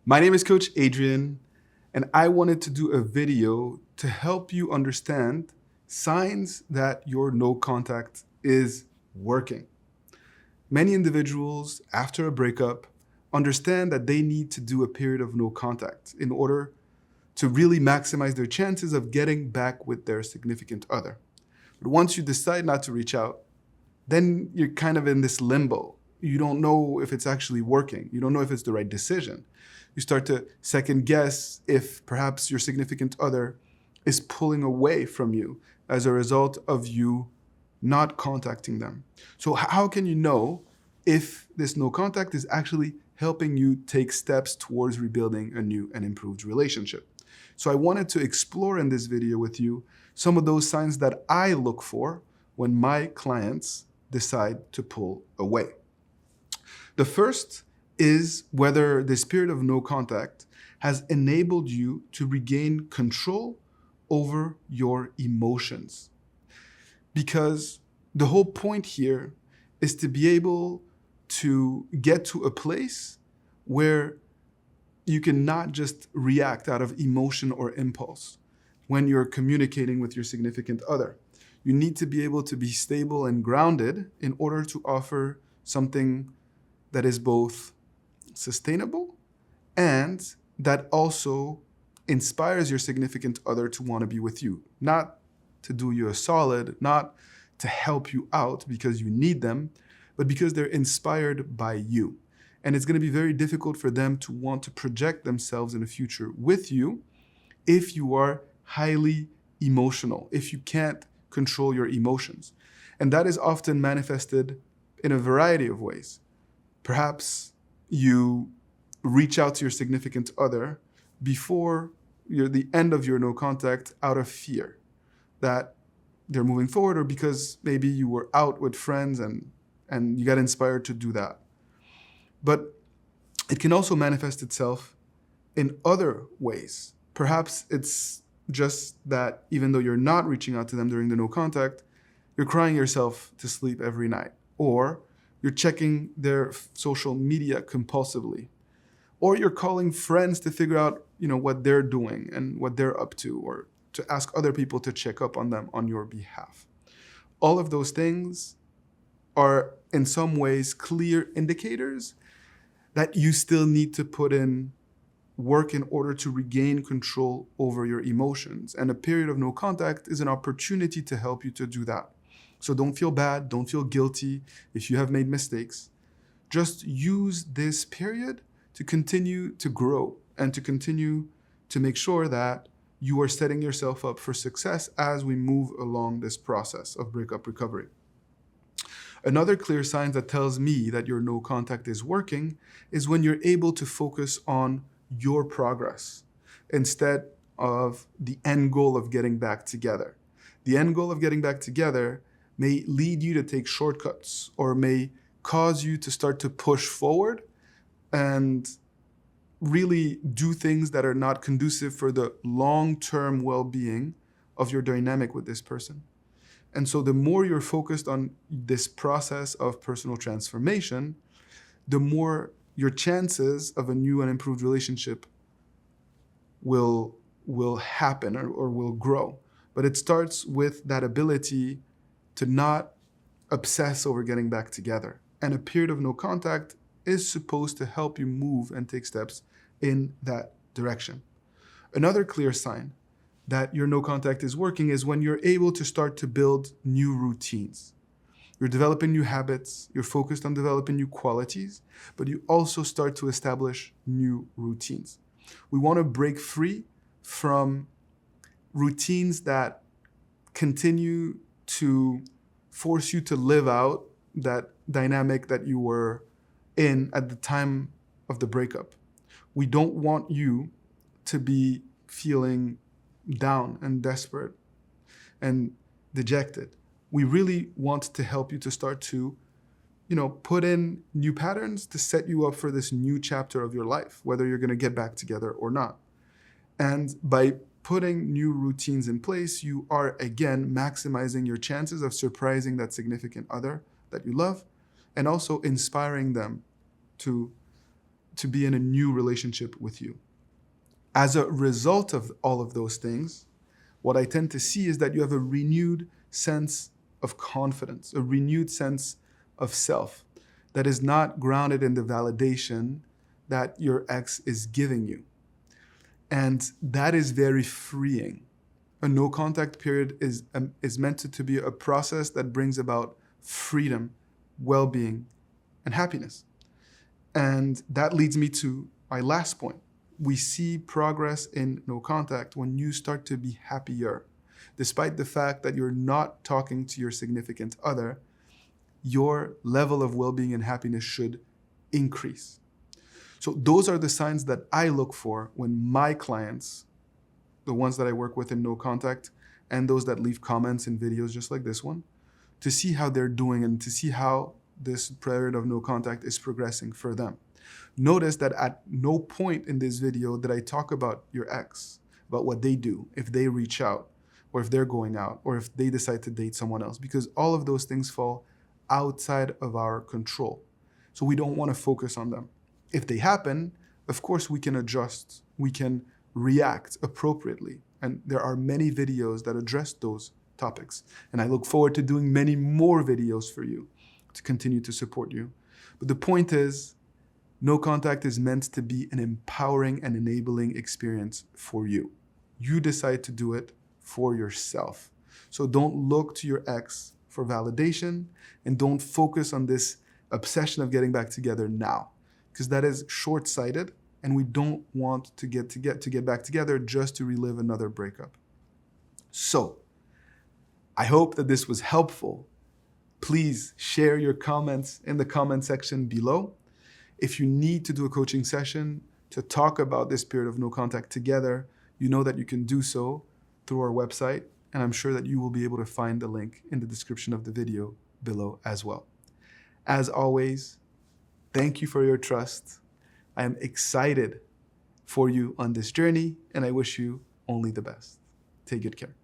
My name is Coach Adrian, and I wanted to do a video to help you understand signs that your no contact is working. Many individuals, after a breakup, understand that they need to do a period of no contact in order to really maximize their chances of getting back with their significant other. But once you decide not to reach out, then you're kind of in this limbo. You don't know if it's actually working. You don't know if it's the right decision. You start to second guess if perhaps your significant other is pulling away from you as a result of you not contacting them. So how can you know if this no contact is actually helping you take steps towards rebuilding a new and improved relationship? So I wanted to explore in this video with you some of those signs that I look for when my clients decide to pull away. The first is whether this period of no contact has enabled you to regain control over your emotions. Because the whole point here is to be able to get to a place where you can not just react out of emotion or impulse when you're communicating with your significant other. You need to be able to be stable and grounded in order to offer something that is both sustainable and that also inspires your significant other to want to be with you. Not to do you a solid, not to help you out because you need them, but because they're inspired by you. And it's going to be very difficult for them to want to project themselves in the future with you if you are highly emotional, if you can't control your emotions. And that is often manifested in a variety of ways. Perhaps you reach out to your significant other before the end of your no contact out of fear that they're moving forward, or because maybe you were out with friends and you got inspired to do that. But it can also manifest itself in other ways. Perhaps it's just that even though you're not reaching out to them during the no contact, you're crying yourself to sleep every night, or you're checking their social media compulsively, or you're calling friends to figure out, what they're doing and what they're up to, or to ask other people to check up on them on your behalf. All of those things are in some ways clear indicators that you still need to put in work in order to regain control over your emotions. And a period of no contact is an opportunity to help you to do that. So don't feel bad, don't feel guilty if you have made mistakes. Just use this period to continue to grow and to continue to make sure that you are setting yourself up for success as we move along this process of breakup recovery. Another clear sign that tells me that your no contact is working is when you're able to focus on your progress instead of the end goal of getting back together. The end goal of getting back together may lead you to take shortcuts or may cause you to start to push forward and really do things that are not conducive for the long-term well-being of your dynamic with this person. And so the more you're focused on this process of personal transformation, the more your chances of a new and improved relationship will happen or will grow. But it starts with that ability to not obsess over getting back together. And a period of no contact is supposed to help you move and take steps in that direction. Another clear sign that your no contact is working is when you're able to start to build new routines. You're developing new habits, you're focused on developing new qualities, but you also start to establish new routines. We want to break free from routines that continue to force you to live out that dynamic that you were in at the time of the breakup. We don't want you to be feeling down and desperate and dejected. We really want to help you to start to, put in new patterns to set you up for this new chapter of your life, whether you're going to get back together or not. And by putting new routines in place, you are again maximizing your chances of surprising that significant other that you love and also inspiring them to to be in a new relationship with you. As a result of all of those things, what I tend to see is that you have a renewed sense of confidence, a renewed sense of self that is not grounded in the validation that your ex is giving you. And that is very freeing. A no contact period is meant to be a process that brings about freedom, well-being, and happiness. And that leads me to my last point. We see progress in no contact when you start to be happier. Despite the fact that you're not talking to your significant other, your level of well-being and happiness should increase. So those are the signs that I look for when my clients, the ones that I work with in no contact, and those that leave comments in videos just like this one, to see how they're doing and to see how this period of no contact is progressing for them. Notice that at no point in this video did I talk about your ex, about what they do, if they reach out, or if they're going out, or if they decide to date someone else, because all of those things fall outside of our control. So we don't want to focus on them. If they happen, of course we can adjust, we can react appropriately. And there are many videos that address those topics. And I look forward to doing many more videos for you to continue to support you. But the point is, no contact is meant to be an empowering and enabling experience for you. You decide to do it for yourself. So don't look to your ex for validation and don't focus on this obsession of getting back together now, because that is short-sighted and we don't want to get back together just to relive another breakup. So I hope that this was helpful. Please share your comments in the comment section below. If you need to do a coaching session to talk about this period of no contact together, you know that you can do so through our website, and I'm sure that you will be able to find the link in the description of the video below as well. As always, thank you for your trust. I am excited for you on this journey, and I wish you only the best. Take good care.